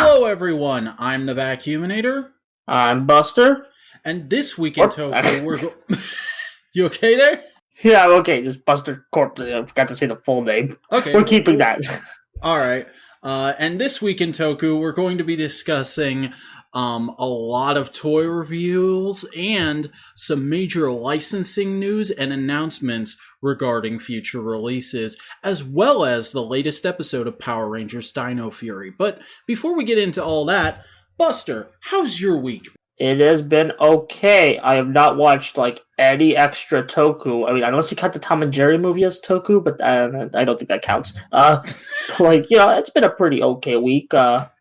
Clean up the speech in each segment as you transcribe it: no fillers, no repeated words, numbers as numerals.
Hello everyone, I'm the Vacuuminator. I'm Buster. And this week in Toku, we're You okay there? Yeah, I'm okay. Just Buster Corp. I forgot to say the full name. Okay. We're keeping that. Alright. And this week in Toku, we're going to be discussing a lot of toy reviews and some major licensing news and announcements regarding future releases, as well as the latest episode of Power Rangers Dino Fury. But before we get into all that, Buster, how's your week? It has been okay. I have not watched any extra Toku. I mean, unless you count the Tom and Jerry movie as Toku, but I don't think that counts. It's been a pretty okay week.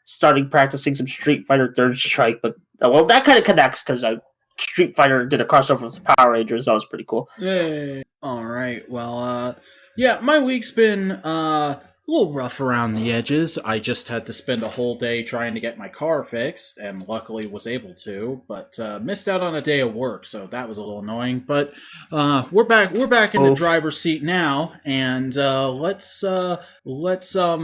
Starting practicing some Street Fighter Third Strike, but that kind of connects because Street Fighter did a crossover with Power Rangers. That was pretty cool. Yay. All right. Well, my week's been a little rough around the edges. I just had to spend a whole day trying to get my car fixed, and luckily was able to, but missed out on a day of work, so that was a little annoying. But we're back in the driver's seat now, and let's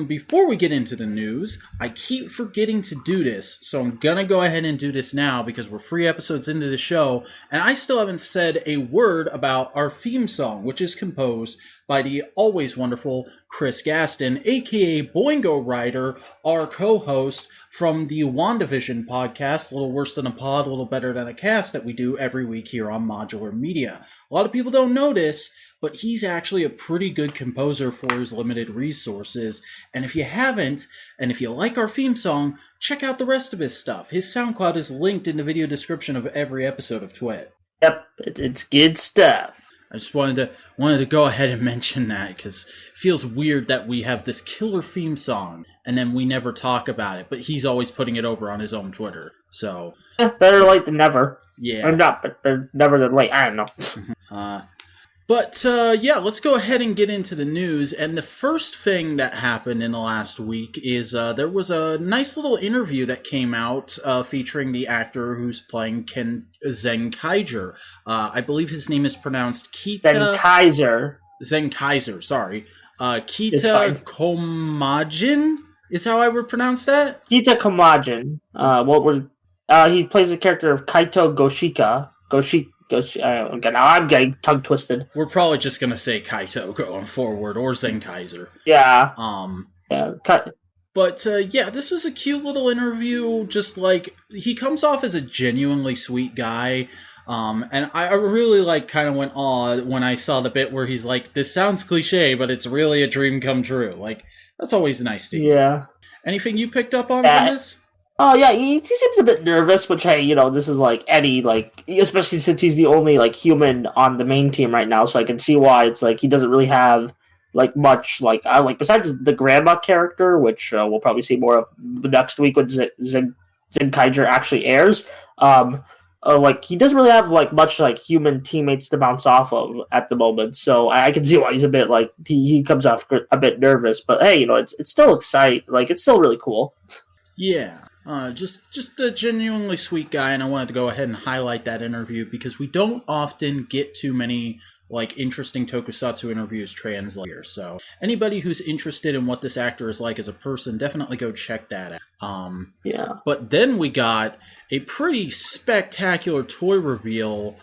before we get into the news, I keep forgetting to do this, so I'm gonna go ahead and do this now because we're 3 episodes into the show, and I still haven't said a word about our theme song, which is composed by the always wonderful Chris Gaston, aka Boingo Rider, our co-host from the WandaVision podcast, A Little Worse Than a Pod, A Little Better Than a Cast, that we do every week here on Modular Media. A lot of people don't know this, but he's actually a pretty good composer for his limited resources. And if you haven't, and if you like our theme song, check out the rest of his stuff. His SoundCloud is linked in the video description of every episode of TWIT. Yep, it's good stuff. I just wanted to go ahead and mention that because it feels weird that we have this killer theme song and then we never talk about it, but he's always putting it over on his own Twitter. So better late than never. Yeah, or not, but never than late. I don't know. Let's go ahead and get into the news. And the first thing that happened in the last week is there was a nice little interview that came out featuring the actor who's playing Zenkaiger. I believe his name is pronounced Kiita. Zenkaiger, sorry. Kiita Komagine is how I would pronounce that? Kiita Komagine. He plays the character of Kaito Goshika. Now I'm getting tongue twisted. We're probably just gonna say Kaito going forward, or Zenkaiger. Yeah. This was a cute little interview. Just he comes off as a genuinely sweet guy. And I really kind of went awe when I saw the bit where he's like, "This sounds cliche, but it's really a dream come true." That's always nice to hear. Yeah. Anything you picked up on from this? Oh, yeah, he seems a bit nervous, which, hey, this is especially since he's the only, human on the main team right now, so I can see why it's, he doesn't really have, much, besides the grandma character, which we'll probably see more of next week when Zenkaiger actually airs, he doesn't really have, much, human teammates to bounce off of at the moment, so I can see why he's a bit, he comes off a bit nervous, but, hey, it's still exciting, it's still really cool. Yeah. Just a genuinely sweet guy, and I wanted to go ahead and highlight that interview because we don't often get too many interesting tokusatsu interviews translated. So anybody who's interested in what this actor is like as a person, definitely go check that out. Yeah. But then we got a pretty spectacular toy reveal.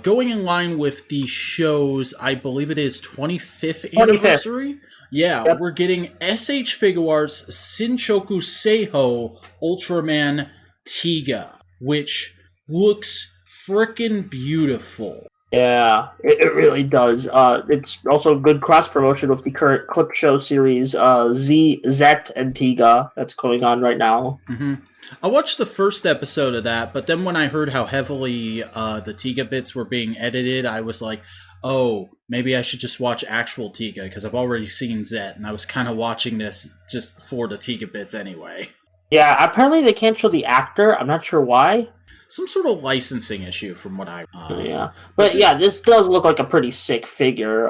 Going in line with the show's, I believe it is 25th anniversary. Yeah, yep. We're getting SH Figuarts Shinkocchou Seihou Ultraman Tiga, which looks frickin' beautiful. Yeah, it really does. It's also good cross-promotion with the current clip show series, Zet and Tiga, that's going on right now. Mm-hmm. I watched the first episode of that, but then when I heard how heavily the Tiga bits were being edited, I was like, oh, maybe I should just watch actual Tiga, because I've already seen Zet, and I was kind of watching this just for the Tiga bits anyway. Yeah, apparently they can't show the actor. I'm not sure why. Some sort of licensing issue from what I... yeah. But yeah, this does look like a pretty sick figure.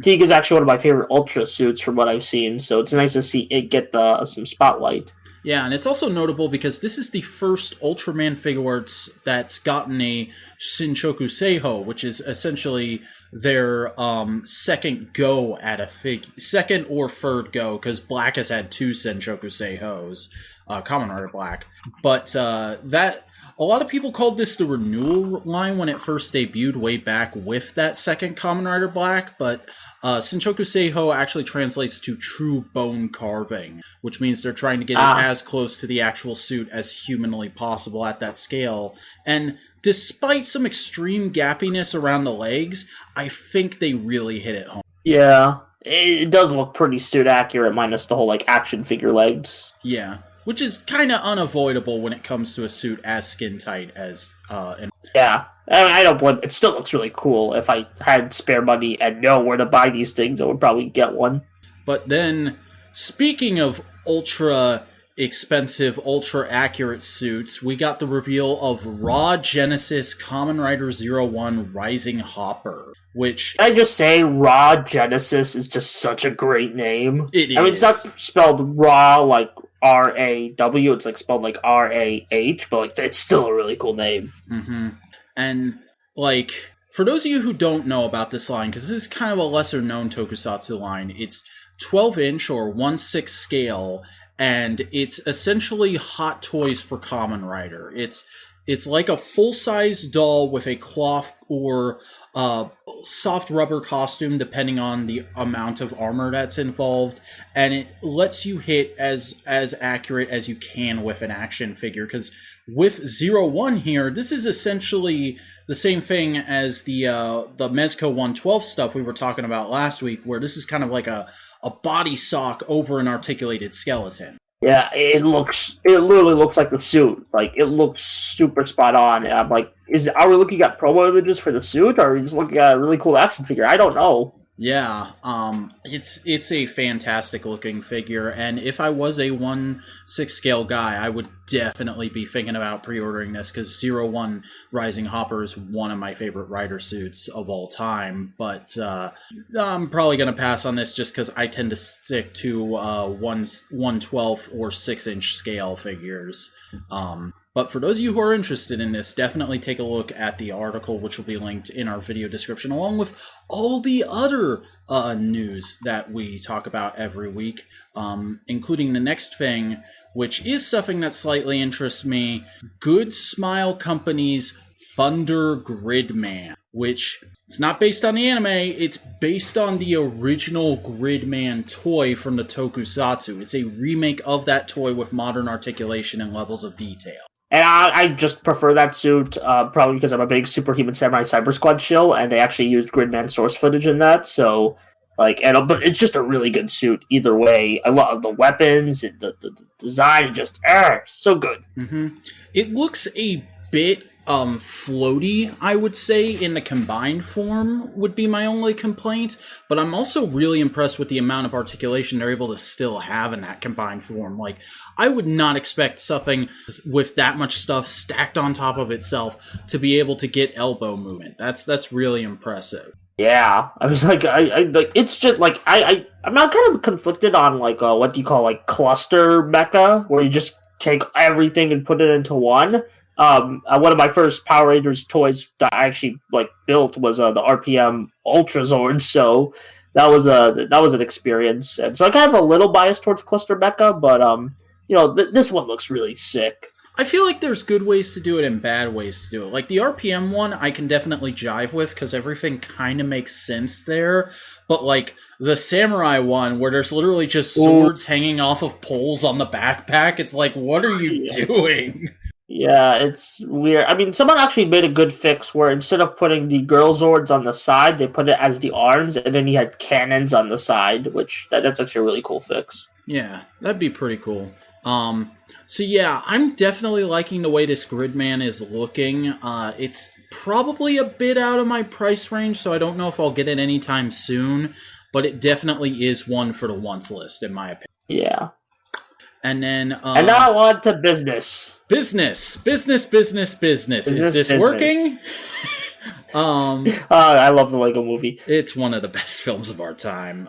Tiga's actually one of my favorite Ultra suits from what I've seen, so it's nice to see it get some spotlight. Yeah, and it's also notable because this is the first Ultraman Figuarts that's gotten a Shinkocchou Seihou, which is essentially their second go at a second or third go, because Black has had 2 Senchoku Seihous, Kamen Rider Black, but that a lot of people called this the renewal line when it first debuted way back with that second Kamen Rider Black, but Senchoku Seihou actually translates to true bone carving, which means they're trying to get it as close to the actual suit as humanly possible at that scale. And despite some extreme gappiness around the legs, I think they really hit it home. Yeah, it does look pretty suit accurate, minus the whole like action figure legs. Yeah, which is kind of unavoidable when it comes to a suit as skin tight as. Yeah, I don't blame. It still looks really cool. If I had spare money and know where to buy these things, I would probably get one. But then, speaking of ultra expensive, ultra accurate suits, we got the reveal of Raw Genesis Kamen Rider 01 Rising Hopper, which... Can I just say, Raw Genesis is just such a great name. It is. I mean, it's not spelled raw like R-A-W, it's like spelled like R-A-H, but like it's still a really cool name. Mm-hmm. And, like, for those of you who don't know about this line, because this is kind of a lesser-known tokusatsu line, it's 12-inch or 1/6 scale, and it's essentially Hot Toys for Kamen Rider. It's like a full-size doll with a cloth or soft rubber costume, depending on the amount of armor that's involved, and it lets you hit as accurate as you can with an action figure, because with 01 here, this is essentially the same thing as the Mezco 112 stuff we were talking about last week, where this is kind of like a body sock over an articulated skeleton. Yeah, it literally looks like the suit. Like, it looks super spot on. And I'm like, are we looking at promo images for the suit, or are we just looking at a really cool action figure? I don't know. Yeah, it's a fantastic looking figure, and if I was a 1/6 scale guy, I would definitely be thinking about pre-ordering this, because 01 Rising Hopper is one of my favorite rider suits of all time, but I'm probably going to pass on this just because I tend to stick to 1/12 or 6-inch scale figures. But for those of you who are interested in this, definitely take a look at the article, which will be linked in our video description, along with all the other news that we talk about every week, including the next thing, which is something that slightly interests me, GoodSmile Company's Thunder Gridman, which it's not based on the anime, it's based on the original Gridman toy from the Tokusatsu. It's a remake of that toy with modern articulation and levels of detail. And I just prefer that suit, probably because I'm a big Superhuman Samurai Cyber Squad shill, and they actually used Gridman source footage in that, so, like, but it's just a really good suit either way. I love the weapons, the design, just, so good. Mm-hmm. It looks a bit floaty, I would say, in the combined form would be my only complaint, but I'm also really impressed with the amount of articulation they're able to still have in that combined form. Like, I would not expect something with that much stuff stacked on top of itself to be able to get elbow movement. That's really impressive. Yeah, I was like, I like, it's just like I'm not kind of conflicted on like what do you call like cluster mecha, where you just take everything and put it into one. One of my first Power Rangers toys that I actually like built was the RPM Ultra Zord, so that was an experience, and so I kind of have a little bias towards cluster mecha, but this one looks really sick. I feel like there's good ways to do it and bad ways to do it. Like the RPM one, I can definitely jive with because everything kind of makes sense there. But like the Samurai one, where there's literally just swords hanging off of poles on the backpack, it's like, what are you doing? Yeah, it's weird. I mean, someone actually made a good fix where instead of putting the girl Zords on the side, they put it as the arms, and then you had cannons on the side, which that's actually a really cool fix. Yeah, that'd be pretty cool. So yeah, I'm definitely liking the way this Gridman is looking. It's probably a bit out of my price range, so I don't know if I'll get it anytime soon, but it definitely is one for the wants list, in my opinion. Yeah. And then... and now on to business. Business. Is this working? I love the Lego Movie. It's one of the best films of our time.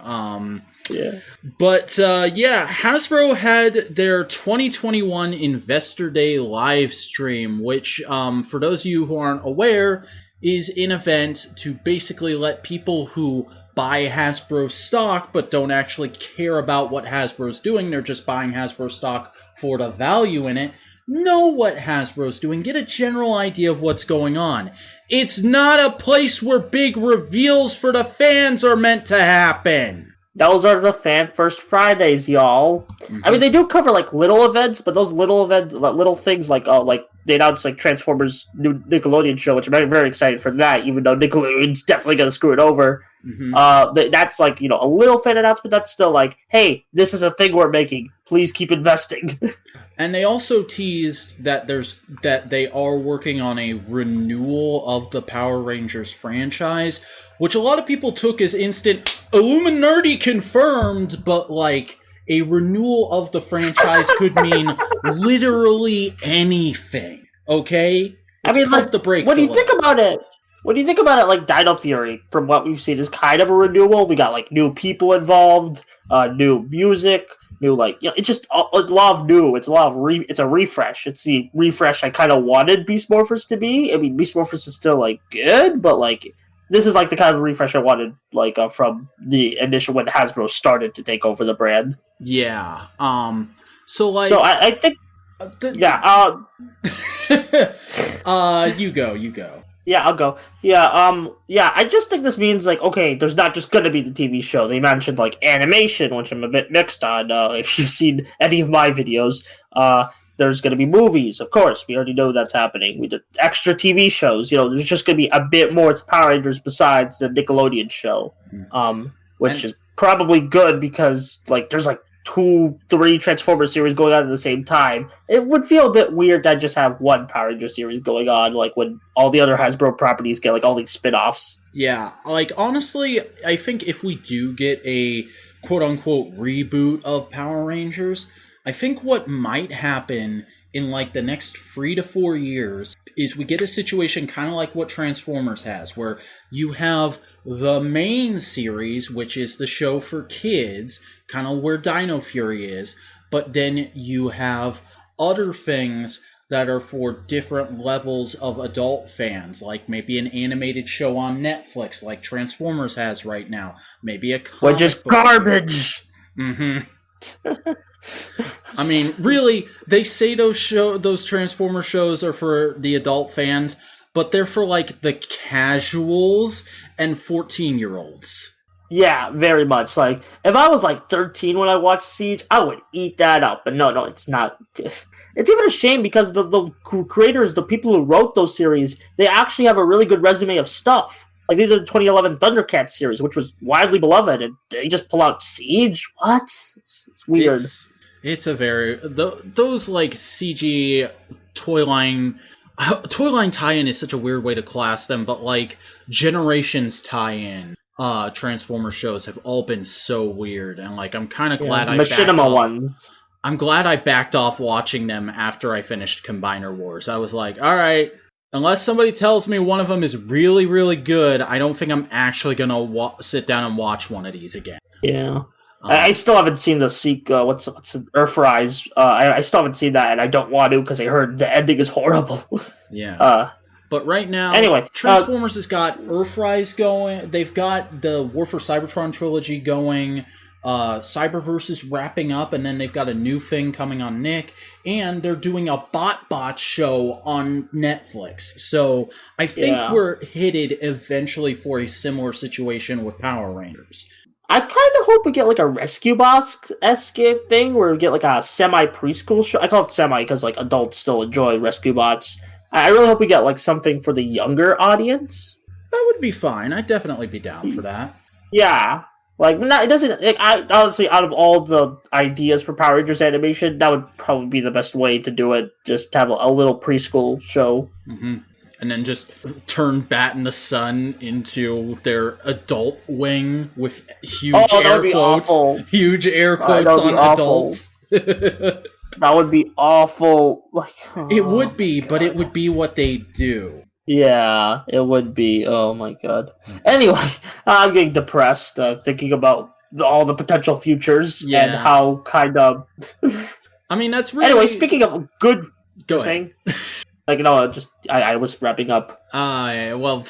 Yeah. But, Hasbro had their 2021 Investor Day live stream, which, for those of you who aren't aware, is an event to basically let people who buy Hasbro stock but don't actually care about what Hasbro's doing, they're just buying Hasbro stock for the value in it, know what Hasbro's doing, get a general idea of what's going on. It's not a place where big reveals for the fans are meant to happen. Those are the Fan First Fridays, y'all. Mm-hmm. I mean, they do cover like little events, but those little events, little things like they announced like Transformers' new Nickelodeon show, which I'm very, very excited for that. Even though Nickelodeon's definitely gonna screw it over. Mm-hmm. That's like a little fan announcement. That's still like, hey, this is a thing we're making. Please keep investing. And they also teased that they are working on a renewal of the Power Rangers franchise, which a lot of people took as instant Illuminati confirmed, but like a renewal of the franchise could mean literally anything. Okay? I mean, like, the brakes. What do you think about it? What do you think about it? Like Dino Fury, from what we've seen, is kind of a renewal. We got like new people involved, new music. New, like, it's just a lot of new. It's a lot of it's a refresh. It's the refresh I kind of wanted Beast Morphers to be. I mean, Beast Morphers is still like good, but like this is like the kind of refresh I wanted, like from the initial when Hasbro started to take over the brand. Yeah. So I think. You go. Yeah, I'll go. Yeah, I just think this means, like, okay, there's not just gonna be the TV show. They mentioned, like, animation, which I'm a bit mixed on. If you've seen any of my videos, there's gonna be movies, of course. We already know that's happening. We did extra TV shows. There's just gonna be a bit more to Power Rangers besides the Nickelodeon show. Which is probably good because, like, there's, like, 2-3 Transformers series going on at the same time. It would feel a bit weird to just have one Power Ranger series going on, like when all the other Hasbro properties get like all these spin-offs. Yeah, like honestly, I think if we do get a quote-unquote reboot of Power Rangers, I think what might happen in like the next 3 to 4 years is we get a situation kind of like what Transformers has, where you have the main series, which is the show for kids, kind of where Dino Fury is, but then you have other things that are for different levels of adult fans, like maybe an animated show on Netflix, like Transformers has right now, maybe a comic which is garbage. I mean, really, they say those Transformer shows are for the adult fans, but they're for like the casuals and 14-year-olds. Yeah, very much. Like, if I was like 13 when I watched Siege, I would eat that up. But no, it's not. It's even a shame because the creators, the people who wrote those series, they actually have a really good resume of stuff. Like, these are the 2011 Thundercats series, which was widely beloved, and they just pull out Siege? What? It's weird. It's a very... Those, like, CG toy line tie-in is such a weird way to class them, but, like, Generations tie-in Transformer shows have all been so weird, and, like, I'm kind of glad I backed off. Ones. I'm glad I backed off watching them after I finished Combiner Wars. I was like, alright, unless somebody tells me one of them is really, really good, I don't think I'm actually gonna sit down and watch one of these again. Yeah. I still haven't seen the what's Earthrise. I still haven't seen that, and I don't want to because I heard the ending is horrible. Yeah. But right now, anyway, Transformers has got Earthrise going. They've got the War for Cybertron trilogy going. Cyberverse is wrapping up, and then they've got a new thing coming on Nick, and they're doing a Bot show on Netflix. So I think we're headed eventually for a similar situation with Power Rangers. I kind of hope we get like a Rescue Bots-esque thing where we get like a semi-preschool show. I call it semi because like adults still enjoy Rescue Bots. I really hope we get like something for the younger audience. That would be fine. I'd definitely be down for that. Yeah. Like, it doesn't... I honestly, out of all the ideas for Power Rangers animation, that would probably be the best way to do it. Just have a little preschool show. Mm-hmm. And then just turn Bat and the Sun into their adult wing with huge air quotes. Awful. Huge air quotes on adult. That would be awful. Like, it would be, but it would be what they do. Yeah, it would be. Oh my god. Anyway, I'm getting depressed thinking about all the potential futures and how kind of... I mean, that's really... Anyway, speaking of good... Go ahead. Like, no, just I was wrapping up. Yeah, well,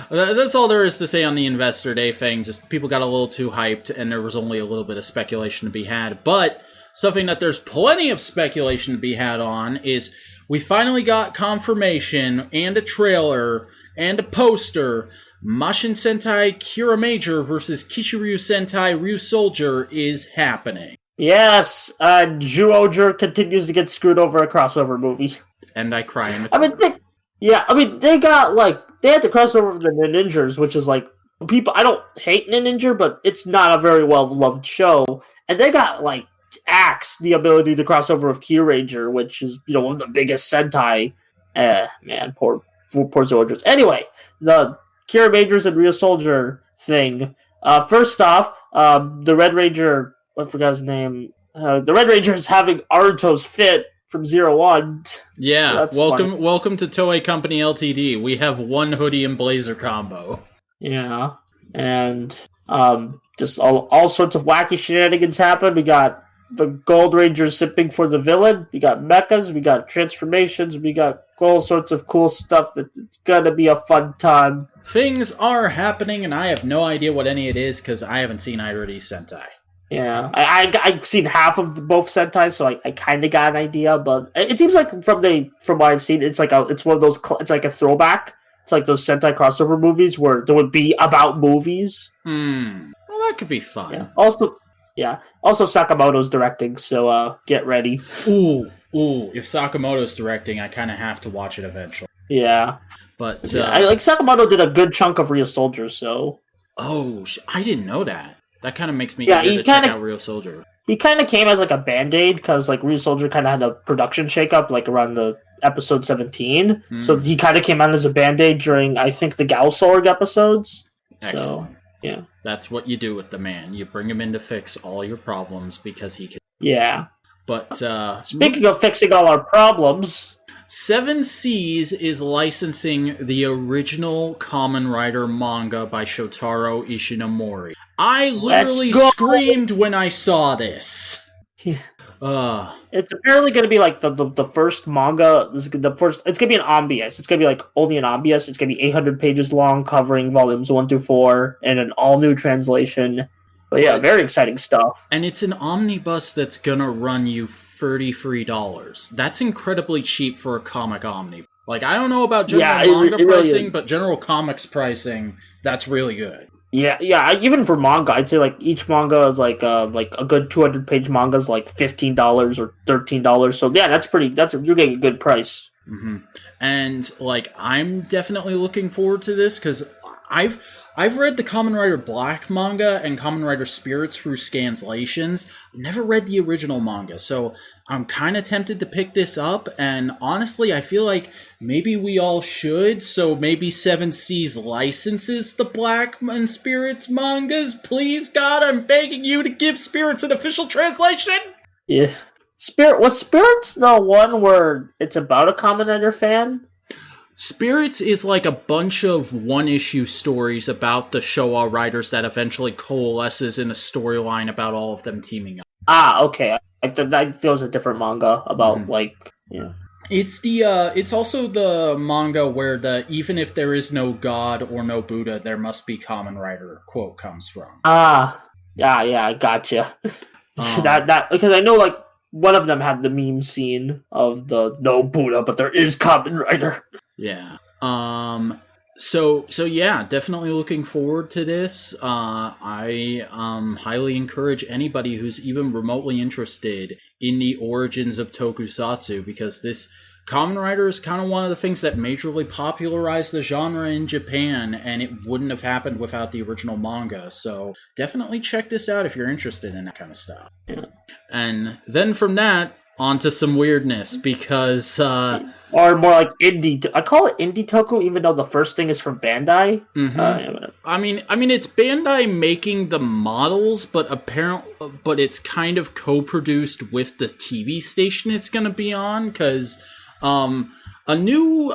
that's all there is to say on the Investor Day thing. Just people got a little too hyped, and there was only a little bit of speculation to be had. But something that there's plenty of speculation to be had on is we finally got confirmation and a trailer and a poster. Mashin Sentai Kiramager versus Kishiryu Sentai RyuSoulger is happening. Yes, RyuSoulger continues to get screwed over a crossover movie. And I cry in the corner. They got, like, they had the crossover with the Ninjas, which is, like, people, I don't hate Ninja, but it's not a very well-loved show. And they got, like, axed the ability to cross over with Kiramager, which is, you know, one of the biggest Sentai. Man, poor soldiers. Anyway, the Kiramagers and RyuSoulger thing. First off, the Red Ranger, I forgot his name. The Red Ranger is having Aruto's fit from 01. Yeah, so welcome to Toei Company Ltd. We have one hoodie and blazer combo. Yeah, and just all sorts of wacky shenanigans happen. We got the Gold Rangers sipping for the villain. We got mechas. We got transformations. We got all sorts of cool stuff. It's gonna be a fun time. Things are happening, and I have no idea what any it is because I haven't seen either of these Sentai. Yeah, I've seen half of both Sentai, so I kind of got an idea. But it seems like from what I've seen, it's like it's one of those. It's like a throwback. It's like those Sentai crossover movies where there would be about movies. Well, that could be fun. Yeah. Also, Sakamoto's directing, so get ready. Ooh! If Sakamoto's directing, I kind of have to watch it eventually. Yeah, but Sakamoto did a good chunk of RyuSoulger, so. Oh, I didn't know that. That kind of makes me eager to check out RyuSoulger. He kind of came as like a band-aid because like RyuSoulger kind of had a production shakeup like around the episode 17. So he kind of came out as a band-aid during I think the GoodSmile episodes. Excellent. So, yeah. That's what you do with the man. You bring him in to fix all your problems because he can. Yeah. But speaking of fixing all our problems, 7 Seas is licensing the original Kamen Rider manga by Shotaro Ishinomori. I literally screamed when I saw this. It's apparently going to be like the first manga. It's going to be an omnibus. It's going to be like only an omnibus. It's going to be 800 pages long, covering volumes 1 through 4, and an all new translation. But yeah, very exciting stuff. And it's an omnibus that's gonna run you $33. That's incredibly cheap for a comic omnibus. Like, I don't know about general manga pricing, really, but general comics pricing, that's really good. Yeah. Even for manga, I'd say like each manga is like a good 200-page manga is like $15 or $13. So yeah, you're getting a good price. Mm-hmm. And like, I'm definitely looking forward to this because I've read the Kamen Rider Black manga and Kamen Rider Spirits through scanslations. Never read the original manga, so I'm kind of tempted to pick this up, and honestly, I feel like maybe we all should, so maybe 7 Seas licenses the Black and Spirits mangas? Please, God, I'm begging you to give Spirits an official translation! Yeah. Was Spirits the one where it's about a Kamen Rider fan? Spirits is like a bunch of one-issue stories about the Showa riders that eventually coalesces in a storyline about all of them teaming up. Ah, okay. That feels a different manga about It's also the manga where even if there is no god or no Buddha, there must be Kamen Rider quote comes from. Ah, yeah, I gotcha. That because I know like one of them had the meme scene of the no Buddha, but there is Kamen Rider. Yeah. So yeah, definitely looking forward to this. I highly encourage anybody who's even remotely interested in the origins of tokusatsu, because this Kamen Rider is kind of one of the things that majorly popularized the genre in Japan, and it wouldn't have happened without the original manga. So definitely check this out if you're interested in that kind of stuff. Yeah. And then from that, onto some weirdness, because or more like indie. I call it indie toku, even though the first thing is from Bandai. Mm-hmm. I mean, it's Bandai making the models, but it's kind of co-produced with the TV station it's going to be on, because a new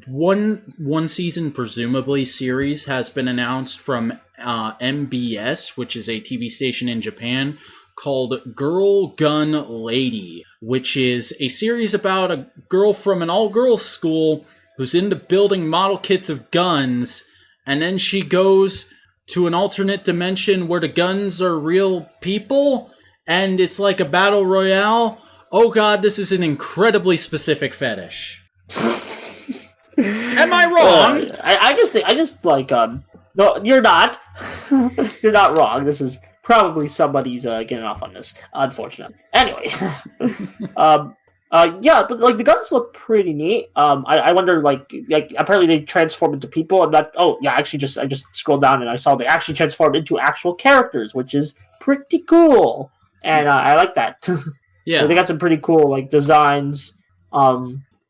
one season presumably series has been announced from MBS, which is a TV station in Japan, called Girl Gun Lady, which is a series about a girl from an all-girls school who's into building model kits of guns, and then she goes to an alternate dimension where the guns are real people, and it's like a battle royale. Oh god, this is an incredibly specific fetish. Am I wrong? No, you're not. You're not wrong. This is probably somebody's getting off on this, unfortunately. Anyway, yeah, but like the guns look pretty neat. I wonder, like apparently they transform into people. I'm not. Oh yeah, actually, I just scrolled down and I saw they actually transform into actual characters, which is pretty cool, and I like that. Yeah, so they got some pretty cool like designs.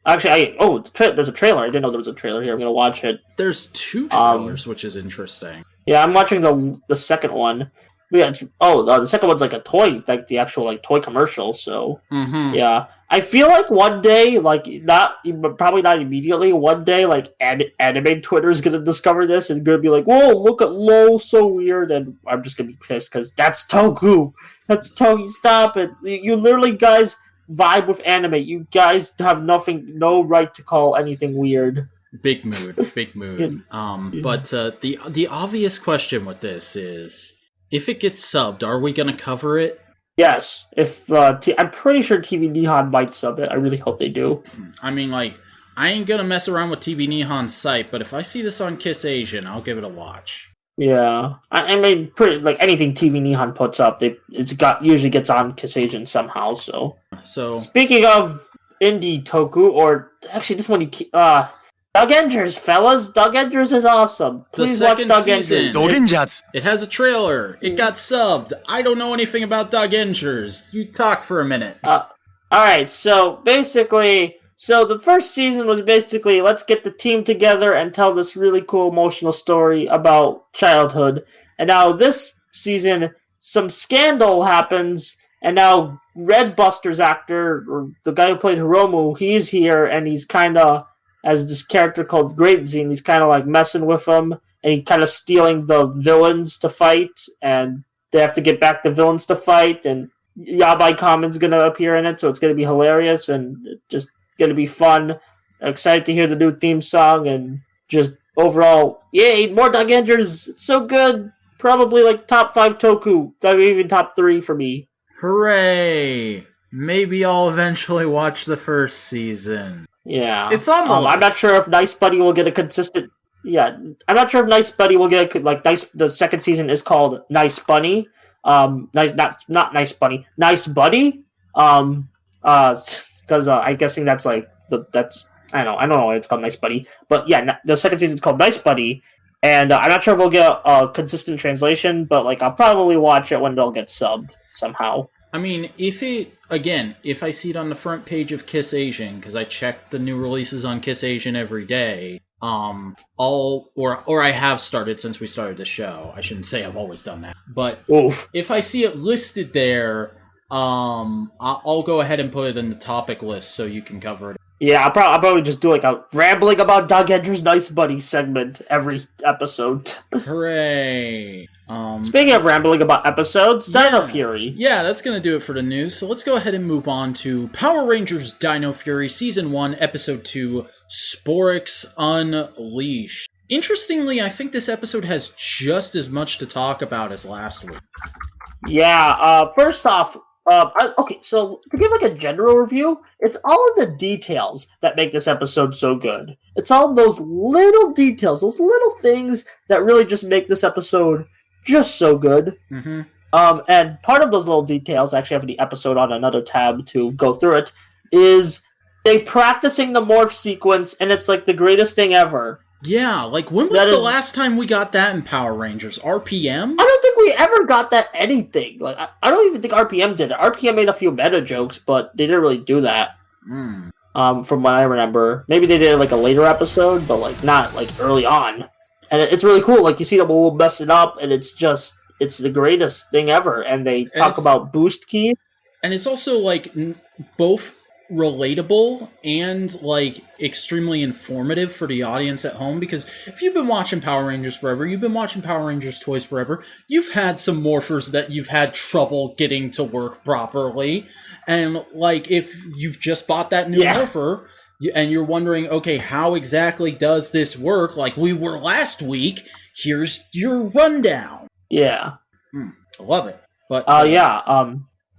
Actually, there's a trailer. I didn't know there was a trailer here. I'm gonna watch it. There's 2 trailers, which is interesting. Yeah, I'm watching the second one. Yeah, the second one's like a toy, like the actual like toy commercial. So yeah, I feel like one day, like probably not immediately. One day, like anime Twitter's gonna discover this and gonna be like, "Whoa, look at LOL, so weird," and I'm just gonna be pissed because that's Toku. That's Toku. Stop it! You literally guys vibe with anime. You guys have no right to call anything weird. Big mood. But the obvious question with this is, if it gets subbed, are we gonna cover it? Yes. If I'm pretty sure TV Nihon might sub it. I really hope they do. I mean, like, I ain't gonna mess around with TV Nihon's site, but if I see this on Kiss Asian, I'll give it a watch. Yeah, I mean, pretty like anything TV Nihon puts up, usually gets on Kiss Asian somehow. So speaking of indie Toku, or actually this one, Dogengers, fellas, Dogengers is awesome. Please watch Dogengers. Dogengers. It has a trailer. It got subbed. I don't know anything about Dogengers. You talk for a minute. All right. So basically. So the first season was basically, let's get the team together and tell this really cool emotional story about childhood. And now this season, some scandal happens, and now Red Buster's actor, or the guy who played Hiromu, he's here, and he's kind of, as this character called Gridman, he's kind of like messing with him, and he's kind of stealing the villains to fight, and they have to get back the villains to fight, and Yabai Kamen's going to appear in it, so it's going to be hilarious, and just going to be fun. Excited to hear the new theme song, and just overall, yay, more Dogengers. It's so good. Probably like top 5 Toku, maybe even top 3 for me. Hooray! Maybe I'll eventually watch the first season. Yeah, it's on the list. I'm not sure if Nice Buddy will get a consistent. Yeah, I'm not sure if Nice Buddy will get nice. The second season is called Nice Bunny. Not Nice Bunny. Nice Buddy. Because I'm guessing that's like I don't know why it's called Nice Buddy, but yeah, the second season's called Nice Buddy, and I'm not sure if we'll get a consistent translation, but like I'll probably watch it when it'll get subbed somehow. I mean, if I see it on the front page of Kiss Asian, because I check the new releases on Kiss Asian every day, or I have started since we started the show. I shouldn't say I've always done that, but if I see it listed there, I'll go ahead and put it in the topic list so you can cover it. Yeah, I'll probably just do like a rambling about Dogengers Nice Buddy segment every episode. Hooray! Speaking of rambling about episodes, Dino Fury. Yeah, that's gonna do it for the news. So let's go ahead and move on to Power Rangers Dino Fury Season 1, Episode 2, Sporix Unleashed. Interestingly, I think this episode has just as much to talk about as last week. Yeah, first off, okay, so to give like a general review, it's all of the details that make this episode so good. It's all those little details, those little things that really just make this episode just so good. Mm-hmm. And part of those little details, I actually have the episode on another tab to go through it, is they practicing the morph sequence, and it's like the greatest thing ever. Yeah, like when was the last time we got that in Power Rangers? RPM? I don't think we ever got that anything. Like I don't even think RPM did it. RPM made a few meta jokes, but they didn't really do that. From what I remember. Maybe they did like a later episode, but like not like early on. And it's really cool. Like you see them all mess it up, and it's the greatest thing ever. And they talk about boost key. And it's also like both relatable and like extremely informative for the audience at home, because if you've been watching Power Rangers forever, you've been watching Power Rangers toys forever, you've had some morphers that you've had trouble getting to work properly, and like if you've just bought that new morpher and you're wondering, okay, how exactly does this work like we were last week, here's your rundown. I love it. But yeah,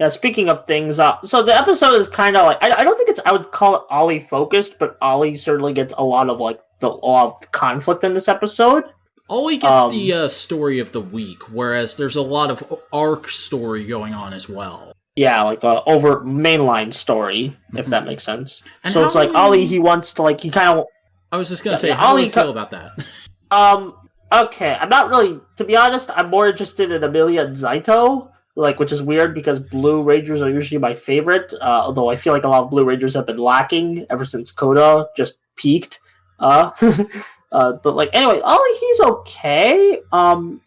speaking of things, so the episode is kind of like, I don't think I would call it Ollie focused, but Ollie certainly gets a lot of like a lot of conflict in this episode. Ollie gets the story of the week, whereas there's a lot of arc story going on as well. Yeah, like a over mainline story, if that makes sense. And so it's like Ollie, he wants to like, he kind of... I was just going to say, how do you feel about that? Okay, I'm not really, to be honest, I'm more interested in Amelia and Zaito. Like, which is weird because Blue Rangers are usually my favorite, although I feel like a lot of Blue Rangers have been lacking ever since Koda just peaked. But like, anyway, Ollie, he's okay.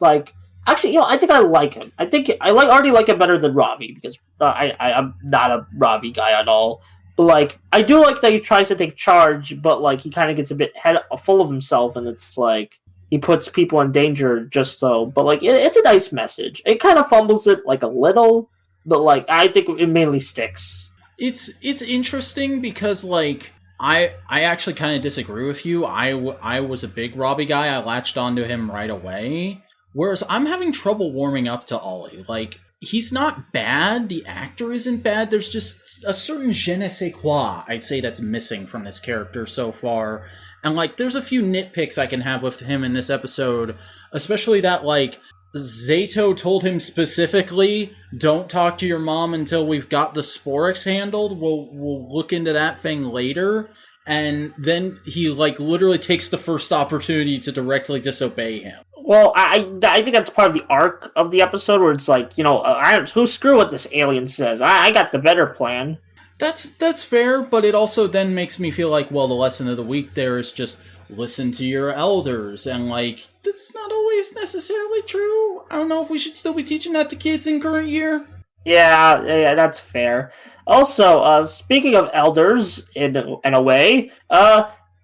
Like, actually, I think I like him. I think I already like him better than Ravi, because I'm not a Ravi guy at all. But like, I do like that he tries to take charge, but like, he kind of gets a bit full of himself, and it's like, he puts people in danger just so, but like it's a nice message. It kind of fumbles it like a little, but like I think it mainly sticks. It's interesting because like I actually kind of disagree with you. I was a big Robbie guy. I latched onto him right away, whereas I'm having trouble warming up to Ollie. Like, he's not bad. The actor isn't bad. There's just a certain je ne sais quoi, I'd say, that's missing from this character so far. And, like, there's a few nitpicks I can have with him in this episode, especially that, like, Zato told him specifically, don't talk to your mom until we've got the Sporix handled. We'll look into that thing later. And then he, like, literally takes the first opportunity to directly disobey him. Well, I think that's part of the arc of the episode where it's like, screw what this alien says. I got the better plan. That's fair, but it also then makes me feel like, well, the lesson of the week there is just listen to your elders, and like, that's not always necessarily true. I don't know if we should still be teaching that to kids in current year. Yeah, that's fair. Also, speaking of elders, in a way,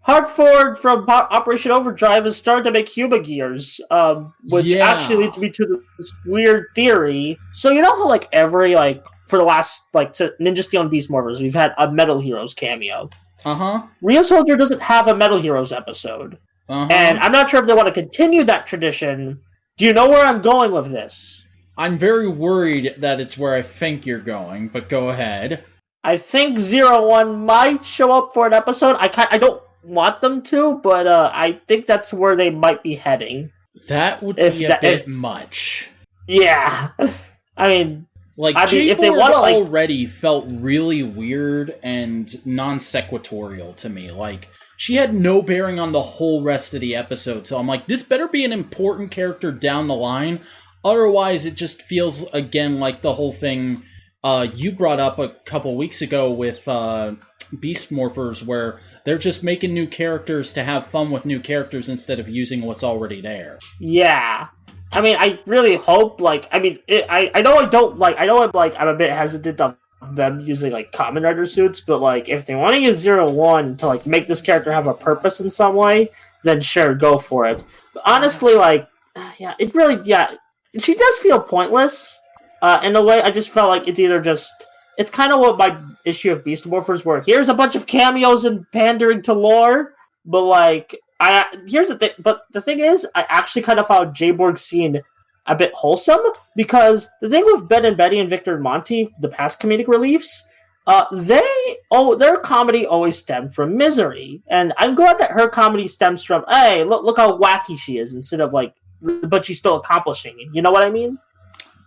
Hartford from Operation Overdrive has started to make human gears, which actually leads me to this weird theory. So you know how, like, every, like, for the last, like, Ninja Steel and Beast Morphers, we've had a Metal Heroes cameo. RyuSoulger doesn't have a Metal Heroes episode. And I'm not sure if they want to continue that tradition. Do you know where I'm going with this? I'm very worried that it's where I think you're going, but go ahead. I think 01 might show up for an episode. I don't want them to, but I think that's where they might be heading. That would be a bit much. Yeah. I mean, if they want to, already felt really weird and non-sequitorial to me. Like, she had no bearing on the whole rest of the episode, so I'm like, this better be an important character down the line. Otherwise, it just feels, again, like the whole thing you brought up a couple weeks ago with Beast Morphers, where they're just making new characters to have fun with new characters instead of using what's already there. Yeah. I mean, I really hope, I know I'm a bit hesitant of them using, Kamen Rider suits, but, if they want to use 01 to, make this character have a purpose in some way, then sure, go for it. But honestly, she does feel pointless, in a way. I just felt like it's kind of what my issue of Beast Morphers were. Here's a bunch of cameos and pandering to lore, but, here's the thing. But the thing is, I actually kind of found J-Borg's scene a bit wholesome, because the thing with Ben and Betty and Victor and Monty, the past comedic reliefs, their comedy always stemmed from misery, and I'm glad that her comedy stems from, hey, look how wacky she is, instead of but she's still accomplishing it. You know what I mean?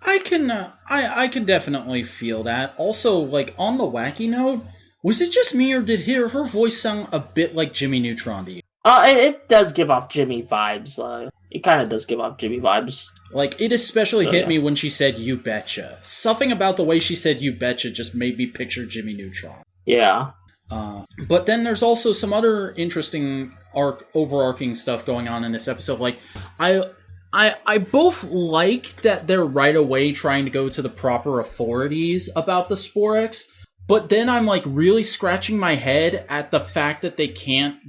I can definitely feel that. Also, on the wacky note, was it just me, or did her voice sound a bit like Jimmy Neutron to you? It does give off Jimmy vibes. It kind of does give off Jimmy vibes. It especially hit me when she said, you betcha. Something about the way she said, you betcha, just made me picture Jimmy Neutron. Yeah. But then there's also some other interesting overarching stuff going on in this episode. I both like that they're right away trying to go to the proper authorities about the Sporix, But then I'm like really scratching my head at the fact that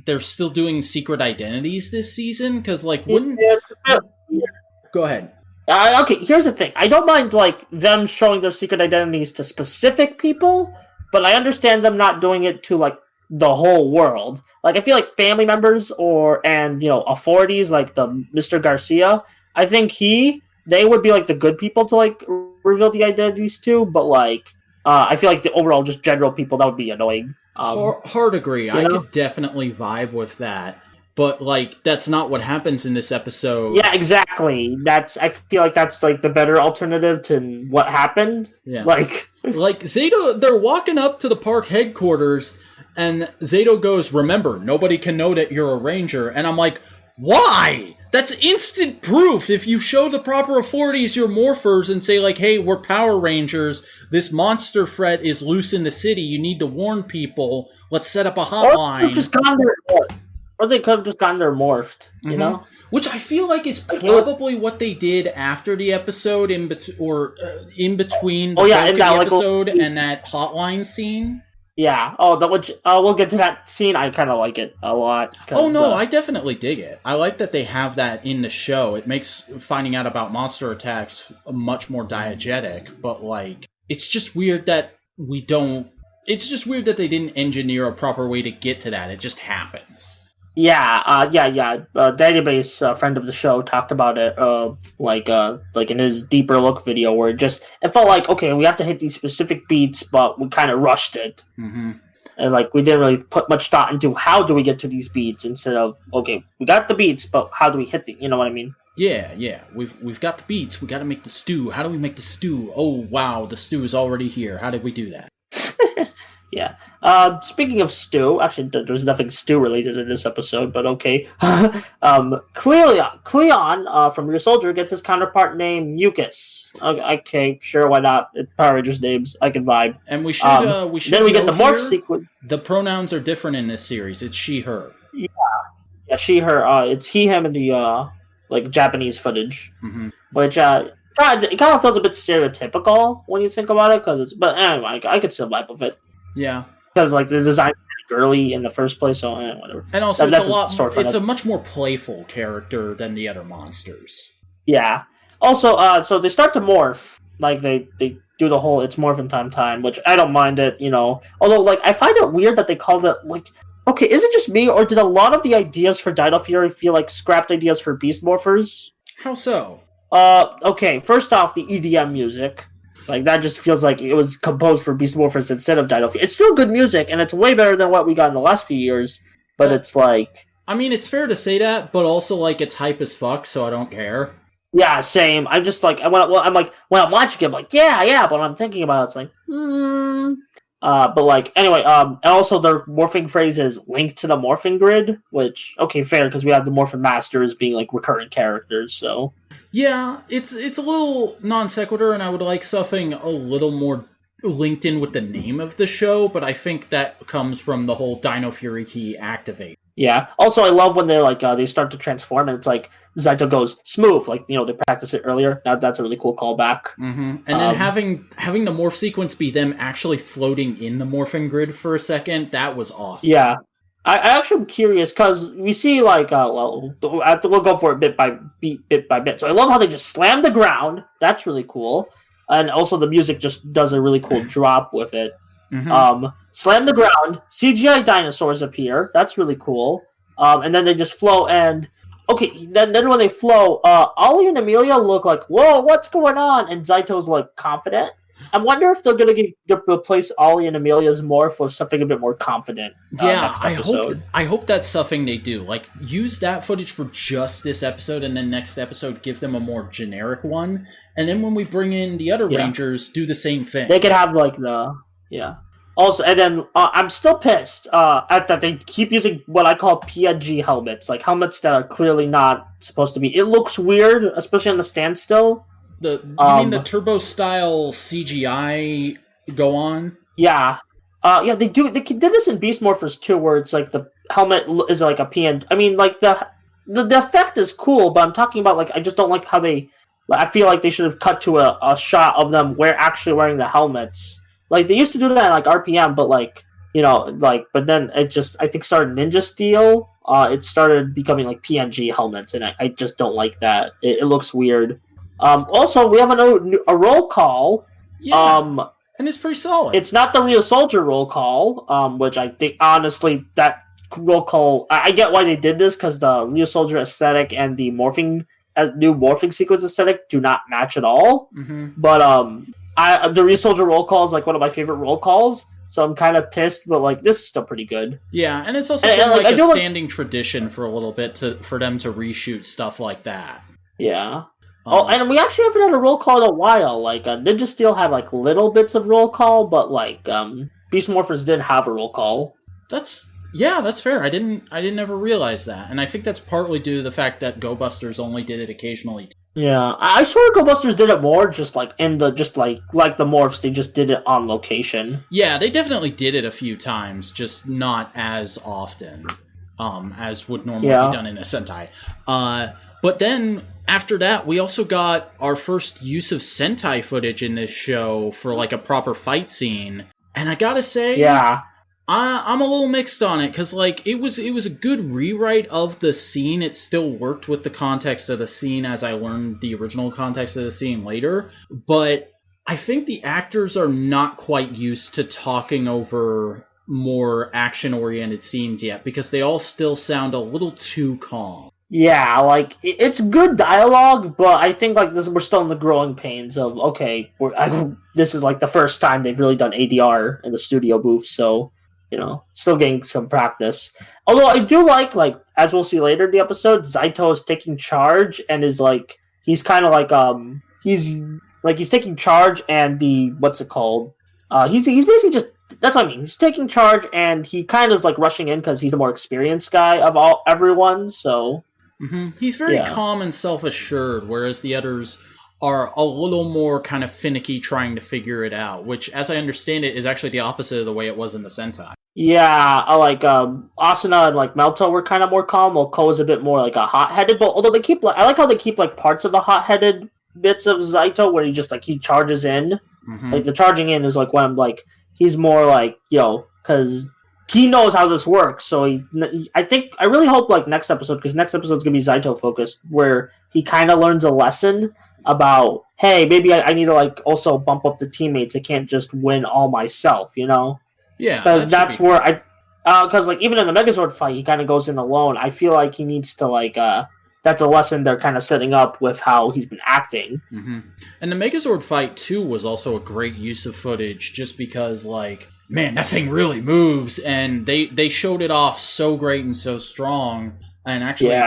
they're still doing secret identities this season, because like wouldn't... Go ahead. Okay, here's the thing. I don't mind like them showing their secret identities to specific people, but I understand them not doing it to like the whole world. Like I feel like family members and authorities like the Mr. Garcia, I think they would be like the good people to like reveal the identities to, but like I feel like the overall just general people, that would be annoying. Hard agree. I could definitely vibe with that. But like that's not what happens in this episode. Yeah, exactly. I feel like that's like the better alternative to what happened. Yeah. Like Zato, they're walking up to the park headquarters and Zato goes, "Remember, nobody can know that you're a ranger." And I'm like, why? That's instant proof. If you show the proper authorities your morphers and say like, hey, we're Power Rangers, this monster threat is loose in the city, you need to warn people, let's set up a hotline. Or they could have just gotten there morphed, you know? Which I feel like is probably what they did after the episode, in between the episode and that hotline scene. Yeah. We'll get to that scene. I kind of like it a lot. Oh no, I definitely dig it. I like that they have that in the show. It makes finding out about monster attacks much more diegetic. But like, it's just weird that they didn't engineer a proper way to get to that. It just happens. Yeah. Database, friend of the show, talked about it. Like in his deeper look video, where it felt like, okay, we have to hit these specific beats, but we kind of rushed it, and like we didn't really put much thought into how do we get to these beats instead of, okay, we got the beats, but how do we hit them? You know what I mean? Yeah. We've got the beats. We got to make the stew. How do we make the stew? Oh wow, the stew is already here. How did we do that? Yeah. Speaking of stew, actually, there's nothing stew related in this episode, but okay. Cleon from RyuSoulger gets his counterpart named Mucus. Okay, sure, why not? It's Power Rangers names. I can vibe. And we should. Then we get the morph sequence. The pronouns are different in this series. It's she, her. Yeah, she, her. It's he, him in the like Japanese footage, which it kind of feels a bit stereotypical when you think about it, but anyway, I could still vibe with it. Yeah, because like the design is girly in the first place, so whatever. And also, it's a much more playful character than the other monsters. Yeah. Also, so they start to morph. Like they do the whole "it's morphin' time," which I don't mind it. Although like I find it weird that they called it like. Okay, is it just me, or did a lot of the ideas for Dino Fury feel like scrapped ideas for Beast Morphers? How so? Okay. First off, the EDM music. Like, that just feels like it was composed for Beast Morphers instead of Dino Fury. It's still good music, and it's way better than what we got in the last few years, but it's like... I mean, it's fair to say that, but also, like, it's hype as fuck, so I don't care. Yeah, same. I'm just like, when I'm watching it, I'm like, yeah, but when I'm thinking about it, it's like, but like, anyway, and also their morphing phrase is linked to the morphing grid, which, okay, fair, because we have the Morphin Masters being, like, recurring characters, so... Yeah, it's a little non sequitur, and I would like something a little more linked in with the name of the show, but I think that comes from the whole Dino Fury key activate. Yeah. Also, I love when they're like they start to transform, and it's like Zato goes smooth, like they practiced it earlier. Now that's a really cool callback. And then having the morph sequence be them actually floating in the morphing grid for a second, that was awesome. Yeah. I actually am curious because we see like we'll go for it bit by bit. So I love how they just slam the ground. That's really cool, and also the music just does a really cool drop with it. Slam the ground. CGI dinosaurs appear. That's really cool. And then they just flow. And okay, then when they flow, Ollie and Amelia look like, whoa, what's going on? And Zaito's like confident. I wonder if they're going to replace Ollie and Amelia's morph with something a bit more confident. Next episode. I hope that's something they do. Like, use that footage for just this episode, and then next episode give them a more generic one. And then when we bring in the other Rangers, do the same thing. They could have like Also, and then I'm still pissed at that they keep using what I call PNG helmets, like helmets that are clearly not supposed to be. It looks weird, especially on the standstill. You mean the turbo style CGI go on? Yeah. They do. They did this in Beast Morphers too, where it's like the helmet is like a PN. I mean, like the effect is cool, but I'm talking about like I just don't like how they. I feel like they should have cut to a shot of them actually wearing the helmets. like they used to do that in like RPM, but like but then it just I think started Ninja Steel. It started becoming like PNG helmets, and I just don't like that. It looks weird. Also, we have a roll call. Yeah, and it's pretty solid. It's not the RyuSoulger roll call, which I think honestly that roll call. I get why they did this because the RyuSoulger aesthetic and the new morphing sequence aesthetic do not match at all. Mm-hmm. But the RyuSoulger roll call is like one of my favorite roll calls, so I'm kind of pissed. But like this is still pretty good. Yeah, and it's also been like a standing tradition for a little bit for them to reshoot stuff like that. Yeah. And we actually haven't had a roll call in a while. Like Ninja Steel had like little bits of roll call, but like Beast Morphers didn't have a roll call. That's fair. I didn't ever realize that, and I think that's partly due to the fact that Go Busters only did it occasionally. Yeah, I swear Go Busters did it more, just like like the morphs, they just did it on location. Yeah, they definitely did it a few times, just not as often as would normally be done in a Sentai. But then after that, we also got our first use of Sentai footage in this show for like a proper fight scene, and I gotta say, I'm a little mixed on it, because like it was a good rewrite of the scene. It still worked with the context of the scene as I learned the original context of the scene later, but I think the actors are not quite used to talking over more action-oriented scenes yet, because they all still sound a little too calm. Yeah, like, it's good dialogue, but I think, like, we're still in the growing pains of, okay, this is, like, the first time they've really done ADR in the studio booth, so, still getting some practice. Although I do like, as we'll see later in the episode, Zaito is taking charge and is, like, he's kind of, like, he's taking charge and what's it called? He's basically just, that's what I mean. He's taking charge and he kind of is, like, rushing in because he's the more experienced guy of everyone, so... Mm-hmm. He's very calm and self-assured, whereas the others are a little more kind of finicky trying to figure it out, which, as I understand it, is actually the opposite of the way it was in the Sentai. Yeah, Asuna and, like, Melto were kind of more calm, while Ko is a bit more, like, a hot-headed, but although I like how they keep, like, parts of the hot-headed bits of Zaito where he just, like, he charges in. Mm-hmm. Like, the charging in is, like, when, like, he's more, like, because... he knows how this works, so I really hope, like, next episode, because next episode's gonna be Zaito focused, where he kind of learns a lesson about, hey, maybe I need to, like, also bump up the teammates. I can't just win all myself, Yeah. Because that's where because, like, even in the Megazord fight, he kind of goes in alone. I feel like he needs to, like, that's a lesson they're kind of setting up with how he's been acting. Mm-hmm. And the Megazord fight, too, was also a great use of footage, just because, like, man, that thing really moves, and they showed it off so great and so strong, and actually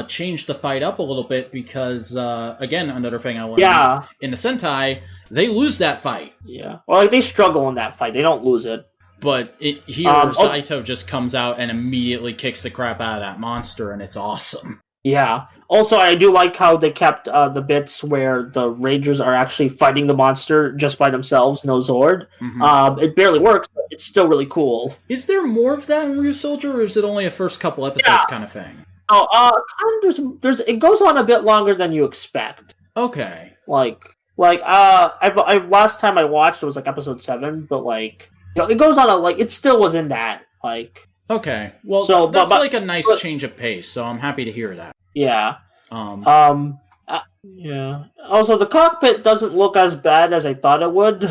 changed the fight up a little bit, because, again, another thing I learned in the Sentai, they lose that fight. Yeah. Well, like, they struggle in that fight. They don't lose it. But Zaito just comes out and immediately kicks the crap out of that monster, and it's awesome. Yeah. Also, I do like how they kept the bits where the Rangers are actually fighting the monster just by themselves, no Zord. Mm-hmm. It barely works, but it's still really cool. Is there more of that in RyuSoulger, or is it only a first couple episodes kind of thing? Oh, there's it goes on a bit longer than you expect. Okay. I last time I watched it was like episode 7, but like it goes on it still was in that Okay. Well, so that's like a nice change of pace, so I'm happy to hear that. Yeah. Yeah. Also, the cockpit doesn't look as bad as I thought it would.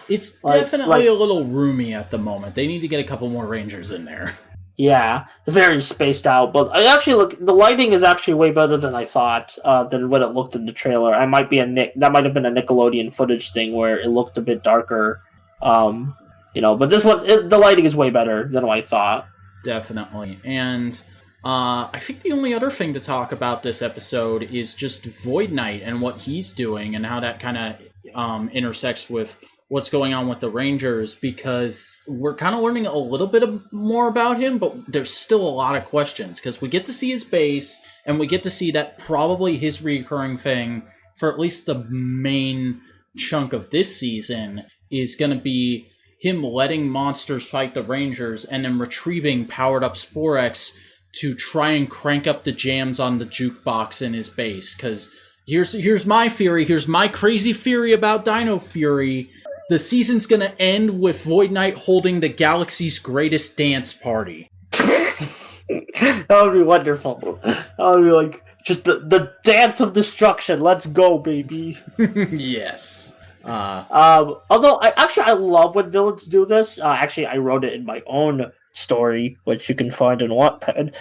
It's definitely a little roomy at the moment. They need to get a couple more Rangers in there. Yeah, very spaced out. But I actually the lighting is actually way better than I thought. Than what it looked in the trailer. That might have been a Nickelodeon footage thing where it looked a bit darker. But this one, the lighting is way better than what I thought. Definitely. And I think the only other thing to talk about this episode is just Void Knight and what he's doing and how that kind of intersects with what's going on with the Rangers, because we're kind of learning a little bit more about him, but there's still a lot of questions, because we get to see his base, and we get to see that probably his recurring thing for at least the main chunk of this season is going to be him letting monsters fight the Rangers and then retrieving powered-up Sporex to try and crank up the jams on the jukebox in his base. Because here's my theory, here's my crazy theory about Dino Fury. the season's gonna end with Void Knight holding the galaxy's greatest dance party. That would be wonderful. That would be like just the dance of destruction. Let's go, baby. Yes. Although I love when villains do this. Actually, I wrote it in my own story, which you can find in Wattpad.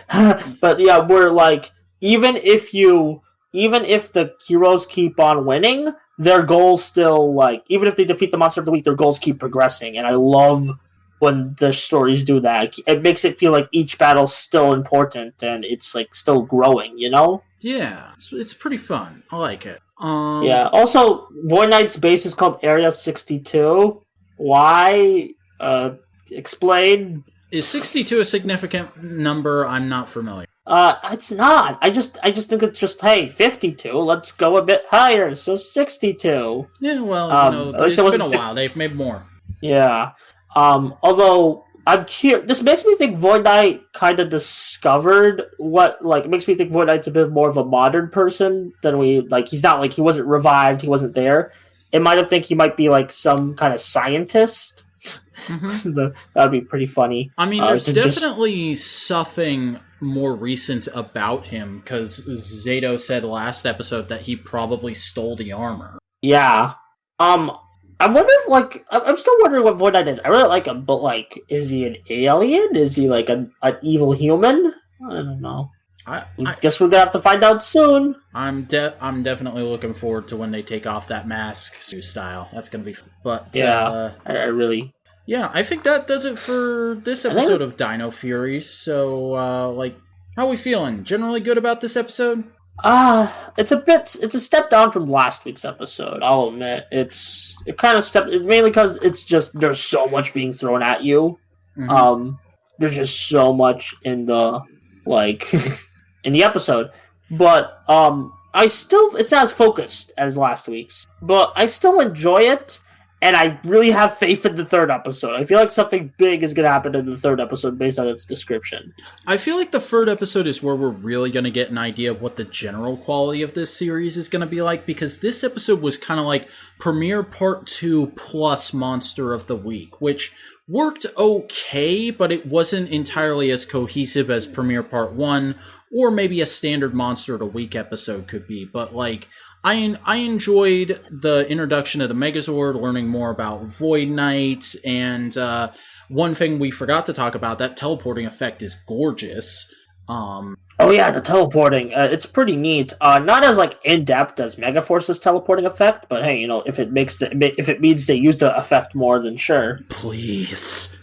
But yeah, we're like, even if the heroes keep on winning, their goals still, like, even if they defeat the monster of the week, their goals keep progressing. And I love when the stories do that. It makes it feel like each battle's still important and it's like still growing, you know? Yeah, it's pretty fun. I like it. Yeah. Also, Void Knight's base is called Area 62. Why? Explain. Is 62 a significant number? I'm not familiar. It's not. I just think it's just, hey, 52. Let's go a bit higher. So 62. Yeah, well, it's been a while. They've made more. Yeah. Although I'm curious, this makes me think Void Knight kind of discovered it makes me think Void Knight's a bit more of a modern person than he's not like, he wasn't revived, he wasn't there. It might have think he might be like some kind of scientist. Mm-hmm. That'd be pretty funny. I mean, there's definitely something more recent about him, because Zato said last episode that he probably stole the armor. Yeah. I wonder if, I'm still wondering what Void Knight is. I really like him, but, is he an alien? Is he, an evil human? I don't know. I guess we're gonna have to find out soon. I'm definitely looking forward to when they take off that mask style. That's gonna be fun. But, yeah, I really... Yeah, I think that does it for this episode of Dino Fury. So, how are we feeling? Generally good about this episode? It's a step down from last week's episode, I'll admit. Mainly because it's just, there's so much being thrown at you. Mm-hmm. There's just so much in the, in the episode. But, it's not as focused as last week's. But I still enjoy it, and I really have faith in the third episode. I feel like something big is going to happen in the third episode based on its description. I feel like the third episode is where we're really going to get an idea of what the general quality of this series is going to be like, because this episode was kind of like Premiere Part 2 plus Monster of the Week, which worked okay, but it wasn't entirely as cohesive as Premiere Part 1, or maybe a standard Monster of the Week episode could be. But, I enjoyed the introduction of the Megazord, learning more about Void Knight, and one thing we forgot to talk about, that teleporting effect is gorgeous. Oh yeah, the teleporting, it's pretty neat. Not as in-depth as Megaforce's teleporting effect, but hey, if it means they use the effect more, then sure. Please.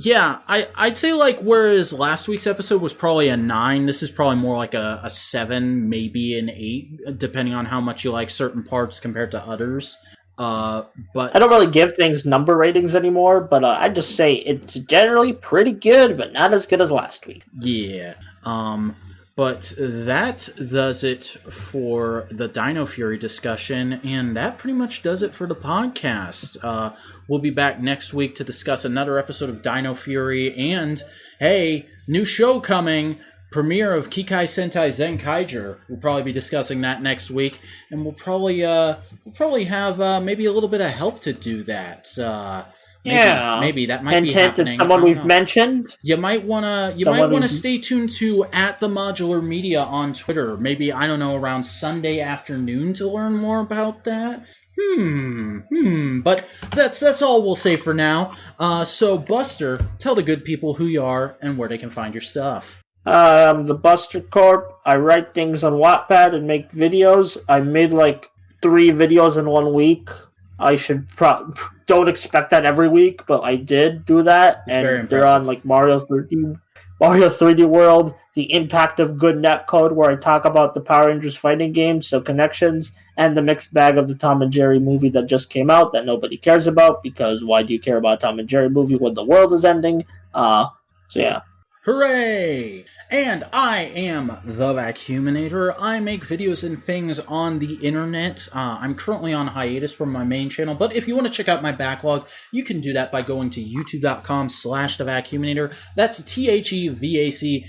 Yeah, I'd say whereas last week's episode was probably a 9, this is probably more like a 7, maybe an 8, depending on how much you like certain parts compared to others. But I don't really give things number ratings anymore, but I'd just say it's generally pretty good, but not as good as last week. Yeah. But that does it for the Dino Fury discussion, and that pretty much does it for the podcast. We'll be back next week to discuss another episode of Dino Fury, and, hey, new show coming, premiere of Kikai Sentai Zenkaiger. We'll probably be discussing that next week, and we'll probably have maybe a little bit of help to do that. Maybe that might be happening. It's someone we've mentioned. You might wanna stay tuned to @the_Modular Media on Twitter. Maybe, I don't know, around Sunday afternoon to learn more about that. But that's all we'll say for now. So Buster, tell the good people who you are and where they can find your stuff. I'm the Buster Corp. I write things on Wattpad and make videos. I made 3 videos in 1 week. I should don't expect that every week, but I did do that, and they're on Mario 3D World, The Impact of Good Netcode, where I talk about the Power Rangers fighting game, so connections, and the mixed bag of the Tom and Jerry movie that just came out that nobody cares about, because why do you care about a Tom and Jerry movie when the world is ending? So yeah. Hooray! And I am the Vacuuminator. I make videos and things on the internet. I'm currently on hiatus from my main channel, but if you want to check out my backlog, you can do that by going to youtube.com/thevacuuminator. That's TheVacuuminator.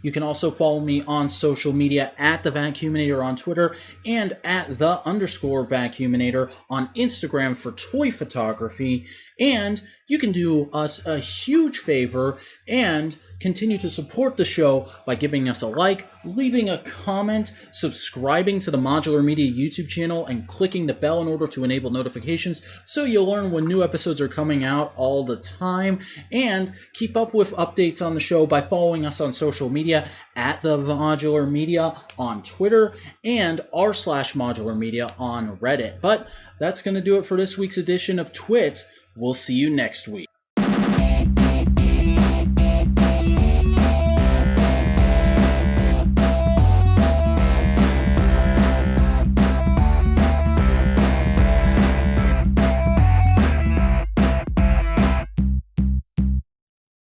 You can also follow me on social media at the Vacuuminator on Twitter and at _Vacuuminator on Instagram for toy photography. And you can do us a huge favor and continue to support the show by giving us a like, leaving a comment, subscribing to the Modular Media YouTube channel, and clicking the bell in order to enable notifications so you'll learn when new episodes are coming out all the time. And keep up with updates on the show by following us on social media at the Modular Media on Twitter and r/Modular Media on Reddit. But that's going to do it for this week's edition of TWIT. We'll see you next week.